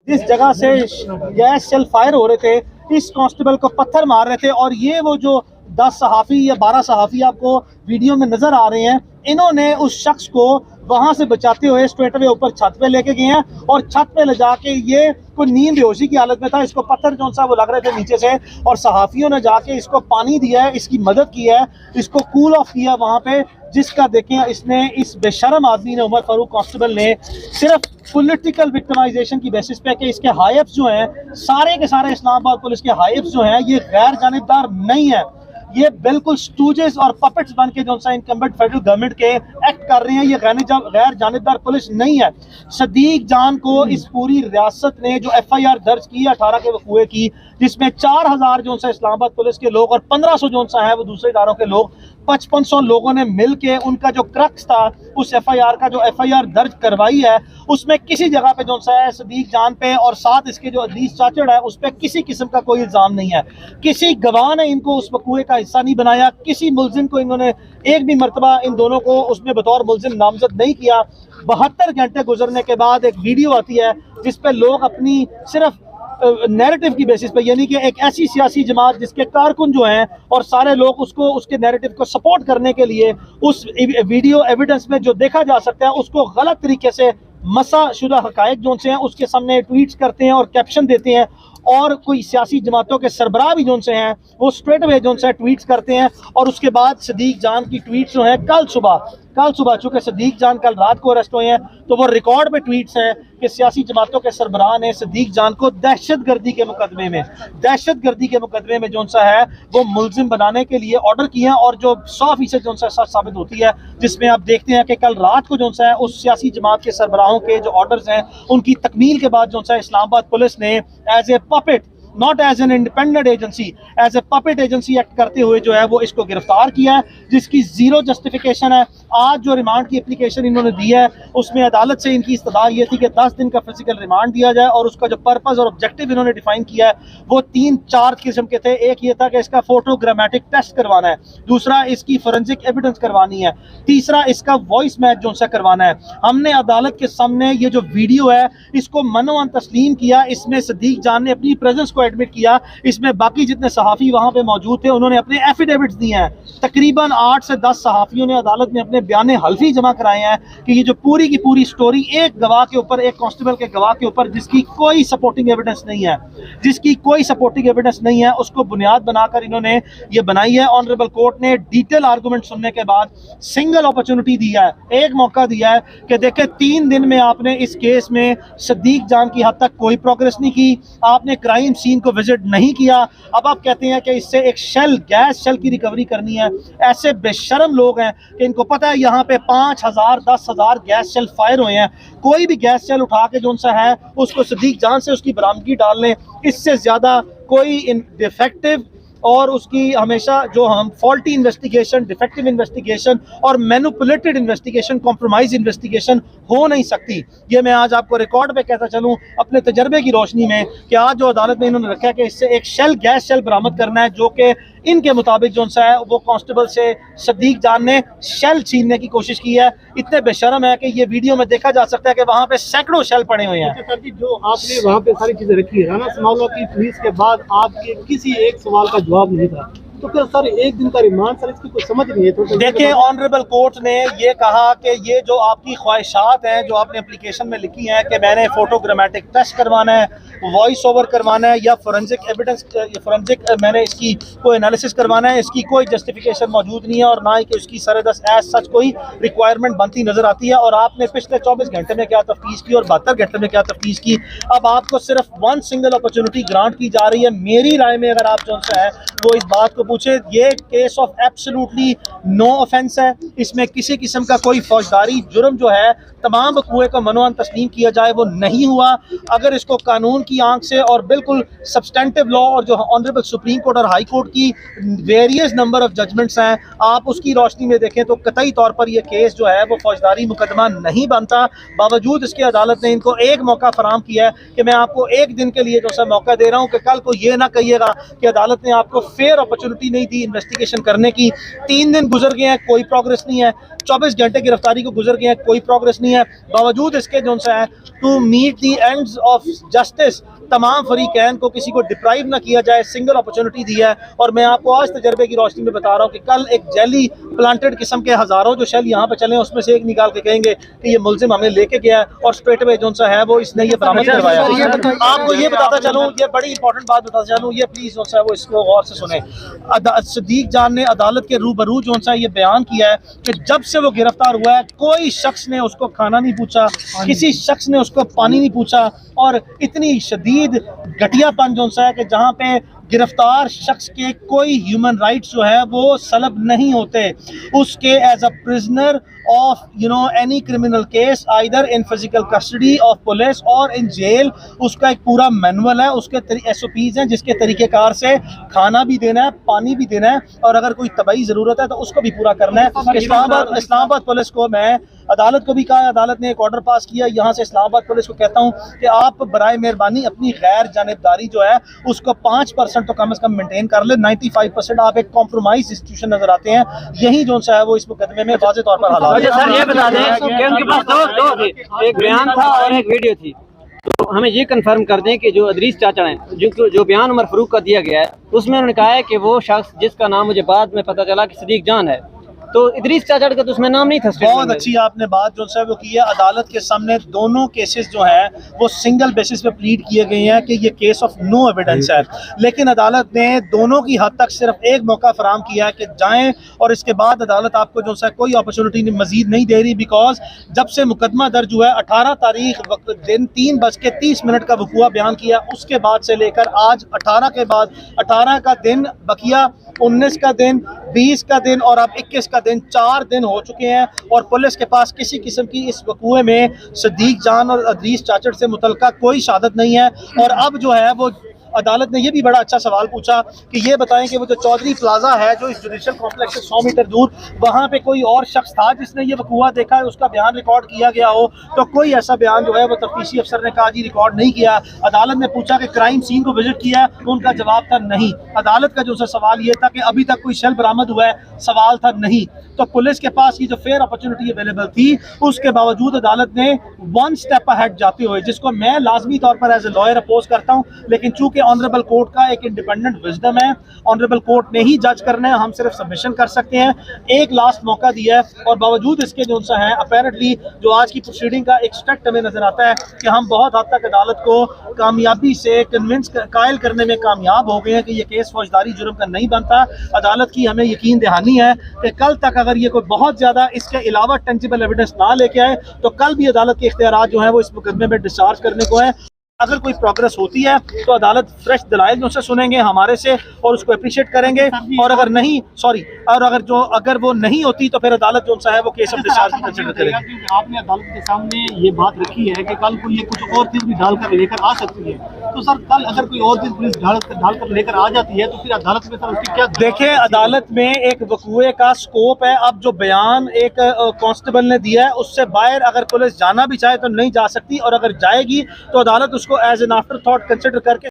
इस जगह से गैस शेल फायर हो रहे थे, इस कांस्टेबल को पत्थर मार रहे थे। और ये वो जो 10 सहाफ़ी या 12 सहाफ़ी आपको वीडियो में नजर आ रहे हैं, इन्होंने उस शख्स को वहां से बचाते हुए स्ट्रेट वे ऊपर छत पे लेके गए हैं और छत पे ले जाके, ये कोई नींद बेहोशी की हालत में था, इसको पत्थर जो सा वो लग रहे थे नीचे से, और सहाफ़ियों ने जाके इसको पानी दिया है, इसकी मदद की है, इसको कूल ऑफ किया वहां पे, जिसका देखें इसने, इस बेशरम आदमी ने, उमर फारूक कांस्टेबल ने, सिर्फ पॉलिटिकल विक्टिमाइजेशन की बेसिस पे कि इसके हाइब्स जो हैं, सारे के सारे इस्लामाबाद पुलिस के हाइब्स जो हैं, ये गैर जानिबदार नहीं है, ये बिल्कुल स्टूजेस और पपेट्स बन के जो सा इनकम्बेंट फेडरल गवर्नमेंट के एक्ट कर रहे हैं। ये गैर जानिबदार पुलिस नहीं है। सदीक जान को इस पूरी रियासत ने जो FIR दर्ज की है 18 के वकूए की, जिसमें 4000 जो सा इस्लामाबाद पुलिस के लोग और 1500 जो सा है वो दूसरे इदारों के लोग, 5500 लोगों ने मिल के उनका जो क्रक्स था उस FIR का, जो FIR दर्ज करवाई है, उसमें किसी जगह पे जो सा है सदीक जान पे और साथ इसके जो अदीस चाचड़ है उस पर किसी किस्म का कोई इल्ज़ाम नहीं है। किसी गवाह ने इनको उस वकूए का हिस्सा नहीं बनाया, किसी मुलजिम को इन्होंने एक भी मरतबा इन दोनों को उसमें बतौर मुलजिम नामजद नहीं किया। 72 घंटे गुजरने के बाद एक वीडियो आती है जिस पे लोग अपनी सिर्फ नैरेटिव की बेसिस पे, यानी कि एक ऐसी सियासी जमात जिसके कारकुन जो हैं और सारे लोग उसको, उसके नैरेटिव को सपोर्ट करने के लिए उस वीडियो एविडेंस में जो देखा जा सकता है उसको गलत तरीके से मसा शुदा हकायक जो से हैं उसके सामने ट्वीट्स करते हैं और कैप्शन देते हैं। और कोई सियासी जमातों के सरबराह भी जो से हैं वो स्ट्रेट वे जो से ट्वीट्स करते हैं। और उसके बाद सदीक जान की ट्वीट्स जो हैं, कल सुबह चूँकि सदीक जान कल रात को अरेस्ट हुए हैं, तो वो रिकॉर्ड पे ट्वीट्स हैं कि सियासी जमातों के सरबराह ने सदीक जान को दहशतगर्दी के मुकदमे में जो सा है वो मुलजिम बनाने के लिए ऑर्डर किए हैं। और जो 100% जो सा सच साबित होती है, जिसमें आप देखते हैं कि कल रात को जो सा है उस सियासी जमात के सरबराहों के जो ऑर्डर्स हैं उनकी तकमील के बाद जो सा इस्लामाबाद पुलिस ने as a puppet, not as an independent agency, as a puppet agency act करते हुए जो है वो इसको गिरफ्तार किया है, जिसकी जीरो जस्टिफिकेशन है। आज जो रिमांड की एप्लीकेशन इन्होंने दी है उसमें अदालत से इनकी इस्तदा ये थी कि 10 दिन का फिजिकल रिमांड दिया जाए, और उसका जो पर्पस और ऑब्जेक्टिव इन्होंने डिफाइन किया है वो 3-4 किस्म के थे। एक ये था कि इसका फोटोग्रामेटिक टेस्ट करवाना है, दूसरा इसकी फोरेंसिक एविडेंस करवानी है, तीसरा इसका वॉइस मैच जो सा करवाना है। हमने अदालत के सामने ये जो वीडियो है इसको मनोअन तस्लीम किया, इसमें सदीक जान ने अपनी प्रेजेंस को एडमिट किया, इसमें बाकी जितने सहाफ़ी वहां पे मौजूद थे उन्होंने अपने एफिडेविट्स दिए हैं। तकरीबन 8 से 10 सहाफ़ियों ने अदालत में अपने बयान हल्फी जमा कराए हैं कि ये जो पूरी की पूरी स्टोरी एक गवाह के ऊपर, एक कांस्टेबल के गवाह के ऊपर जिसकी कोई सपोर्टिंग एविडेंस नहीं है, उसको बुनियाद बनाकर इन्होंने ये बनाई है। ऑनरेबल कोर्ट ने डिटेल आर्गूमेंट सुनने के बाद सिंगल अपॉर्चुनिटी दिया है, एक मौका दिया है कि देखें 3 दिन में आपने इस केस में सदीक जान की हद तक कोई प्रोग्रेस नहीं की, आपने क्राइम सीन को विजिट नहीं किया। अब आप कहते हैं कि इससे एक गैस शेल की रिकवरी करनी है। ऐसे बेशरम लोग हैं कि इनको पता है यहाँ पे 5000 10,000 गैस शेल फायर हुए हैं, कोई भी गैस शेल उठा के जो सा है उसको सदीक जान से उसकी बरामदगी डाल लें, इससे ज्यादा कोई डिफेक्टिव और उसकी हमेशा जो हम फॉल्टी इन्वेस्टिगेशन, डिफेक्टिव इन्वेस्टिगेशन और मैनिपुलेटेड इन्वेस्टिगेशन, कॉम्प्रोमाइज इन्वेस्टिगेशन हो नहीं सकती। ये मैं आज आपको रिकॉर्ड पे कहता चलूँ अपने तजर्बे की रोशनी में कि आज जो अदालत में इन्होंने रखा है कि इससे एक गैस शेल बरामद करना है, जो कि इनके मुताबिक जो सा है वो कांस्टेबल से सदीक जान ने शेल छीनने की कोशिश की है। इतने बेशरम है कि ये वीडियो में देखा जा सकता है कि वहाँ पे सैकड़ों शेल पड़े हुए हैं। सर जी, जो आपने वहाँ पे सारी चीजें रखी है राना स्माउला की पुलिस के बाद आपके किसी एक सवाल का जवाब नहीं था, तो फिर सर 1 दिन का रिमांड, सर इसकी कोई समझ नहीं है। तो देखिए, ऑनरेबल कोर्ट ने ये कहा कि ये जो आपकी ख्वाहिशात हैं, जो आपने एप्लीकेशन में लिखी हैं कि मैंने फोटोग्रामेटिक टेस्ट करवाना है, वॉइस ओवर करवाना है या फोरेंसिक एविडेंस, मैंने इसकी कोई एनालिसिस करवाना है, इसकी कोई जस्टिफिकेशन मौजूद नहीं है और ना ही कि इसकी सरदस एज सच कोई रिक्वायरमेंट बनती नजर आती है। और आपने पिछले 24 घंटे में क्या तफ्तीश की और 72 घंटे में क्या तफ्तीश की। अब आपको सिर्फ 1 सिंगल अपॉर्चुनिटी ग्रांट की जा रही है। मेरी राय में अगर आप जो है वो इस बात को पूछे, ये case of absolutely no offence है, इसमें किसी किस्म का कोई फौजदारी जुर्म जो है तमाम वकूए को मनोअन तस्लीम किया जाए वो नहीं हुआ। अगर इसको कानून की आंख से और बिल्कुल सब्सटेंटिव लॉ और जो ऑनरेबल सुप्रीम कोर्ट और हाई कोर्ट की वेरियस नंबर ऑफ जजमेंट्स हैं, आप उसकी रोशनी में देखें तो कतई तौर पर यह केस जो है वो फौजदारी मुकदमा नहीं बनता। बावजूद इसके अदालत ने इनको एक मौका फराम किया है कि मैं आपको एक दिन के लिए जो सा मौका दे रहा हूँ कि कल को ये ना कहिएगा कि अदालत ने आपको फेयर अपॉर्चुनिटी नहीं दी इन्वेस्टिगेशन करने की। 3 दिन गुजर गए हैं, कोई प्रोग्रेस नहीं है। 24 घंटे गिरफ्तारी को गुजर गए हैं, कोई प्रोग्रेस नहीं है। बावजूद इसके जो सा है to meet the ends of justice तमाम फरीकैन को किसी को डिप्राइव ना किया जाए, सिंगल अपॉर्चुनिटी दी है। और मैं आपको आज तजर्बे की रोशनी में बता रहा हूँ कि कल एक जेली प्लांटेड किस्म के हज़ारों जो शेल यहाँ पे चले उसमें से एक निकाल के कहेंगे कि ये मुलजिम हमें लेके गया है और स्ट्रेट अवे जो सा है वो इसने ये बरामद करवाया। आपको ये बताता चलूँ, ये बड़ी इंपॉर्टेंट बात बताता चलूँ, ये प्लीज़ जो सा है वो इसको गौर से सुने। सदीक जान ने अदालत के रूबरू जो सा ये बयान किया है कि जब से वो गिरफ्तार हुआ है कोई शख्स ने उसको खाना नहीं पूछा, किसी शख्स ने उसको पानी नहीं पूछा, और इतनी शदीद घटियापन जो सा है कि जहाँ पे गिरफ्तार शख्स के कोई ह्यूमन राइट्स जो है वो सलब नहीं होते, उसके as a prisoner of any criminal case either in physical custody of police और इन जेल, उसका एक पूरा मैनुअल है, उसके SOPs हैं जिसके तरीक़ेकार से खाना भी देना है, पानी भी देना है, और अगर कोई तबाही ज़रूरत है तो उसको भी पूरा करना है। इस्लामाबाद पुलिस को मैं अदालत को भी कहा, अदालत ने एक ऑर्डर पास किया, यहाँ से इस्लामाबाद पुलिस को कहता हूँ कि आप बराए मेहरबानी अपनी गैर जानिबदारी जो है उसको 5% तो कम से कम मेंटेन कर ले। 95% आप एक कॉम्प्रोमाइज इंस्टीट्यूशन नजर आते हैं, यही जो सा है वो इस मुकदमे में वाज़ेह तौर पर हालात। सर ये बता दें कि उनके पास दो थे, एक बयान था और एक वीडियो थी, तो हमें ये कंफर्म कर दें कि जो अदरीस चाचा हैं, जो बयान उमर फारूक का दिया गया है उसमें उन्होंने कहा है कि वो शख्स जिसका नाम मुझे बाद में पता चला कि सदीक जान है, तो इदरीस चाचा का तो उसमें नाम नहीं था। बहुत अच्छी आपने बात जो है वो की है। अदालत के सामने दोनों केसेस जो हैं वो सिंगल बेसिस पे प्लीड किए गए हैं कि ये केस ऑफ नो एविडेंस है, लेकिन अदालत ने दोनों की हद तक सिर्फ एक मौका फराम किया है कि जाएं, और इसके बाद अदालत आपको जो है कोई अपॉर्चुनिटी मजीद नहीं दे रही, बिकॉज जब से मुकदमा दर्ज हुआ है 18 तारीख दिन 3:30 का वकूआ बयान किया, उसके बाद से लेकर आज 18 के बाद 18 का दिन बकिया, 19 का दिन, 20 का दिन और अब 21 का दिन, 4 दिन हो चुके हैं और पुलिस के पास किसी किस्म की इस वकूए में सदीक जान और अदरीस चाचड़ से मुतल्लिका कोई शहादत नहीं है। और अब जो है वो अदालत ने यह भी बड़ा अच्छा सवाल पूछा कि ये बताएं कि वो जो चौधरी प्लाजा है जो इस जुडिशल कॉम्प्लेक्स से 100 मीटर दूर, वहाँ पे कोई और शख्स था जिसने ये वकूआ देखा है, उसका बयान रिकॉर्ड किया गया हो, तो कोई ऐसा बयान जो है वो तफ्तीशी अफसर ने कहा जी रिकॉर्ड नहीं किया। अदालत ने पूछा कि क्राइम सीन को विजिट किया, तो उनका जवाब था नहीं। अदालत का जो सवाल ये था कि अभी तक कोई शेल बरामद हुआ है, सवाल था नहीं। तो पुलिस के पास ये जो फेयर अपॉर्चुनिटी अवेलेबल थी, उसके बावजूद अदालत ने 1 स्टेप अहेड जाते हुए, जिसको मैं लाजमी तौर पर एज ए लॉयर अपोज करता हूँ, लेकिन चूंकि ऑनरेबल कोर्ट का एक इंडिपेंडेंट विजडम है, ऑनरेबल कोर्ट ने ही जज करना है, हम सिर्फ सबमिशन कर सकते हैं, एक लास्ट मौका दिया है। और बावजूद इसके जो सा है अपेरेंटली जो आज की प्रोसीडिंग का एक स्टेट हमें नजर आता है कि हम बहुत हद तक अदालत को कामयाबी से कन्विंस कायल करने में कामयाब हो गए हैं कि ये केस फौजदारी जुर्म का नहीं बनता। अदालत की हमें यकीन दहानी है कि कल तक अगर ये कोई बहुत ज्यादा इसके अलावा टेंजिबल एविडेंस ना लेके आए तो कल भी अदालत के इख्तियारात जो है वो इस मुकदमे में डिस्चार्ज करने को है। अगर कोई प्रोग्रेस होती है तो अदालत फ्रेश दलाइल जो से सुनेंगे हमारे से और उसको अप्रिशिएट करेंगे, और अगर नहीं अगर वो नहीं होती तो फिर अदालत जो सा है वो केस ऑफ डिस्चार्ज कंसीडर करेगी। आपने अदालत के सामने ये बात रखी है कि कल को ये कुछ और चीज भी डालकर लेकर आ सकती है, तो सर कल अगर कोई और चीज पुलिस डालकर लेकर आ जाती है तो फिर अदालत में सर उसकी क्या? देखें, अदालत में एक वकूए का स्कोप है। अब जो बयान एक कांस्टेबल ने दिया है उससे बाहर अगर पुलिस जाना भी चाहे तो नहीं जा सकती, और अगर जाएगी तो अदालत उसको as an afterthought consider करके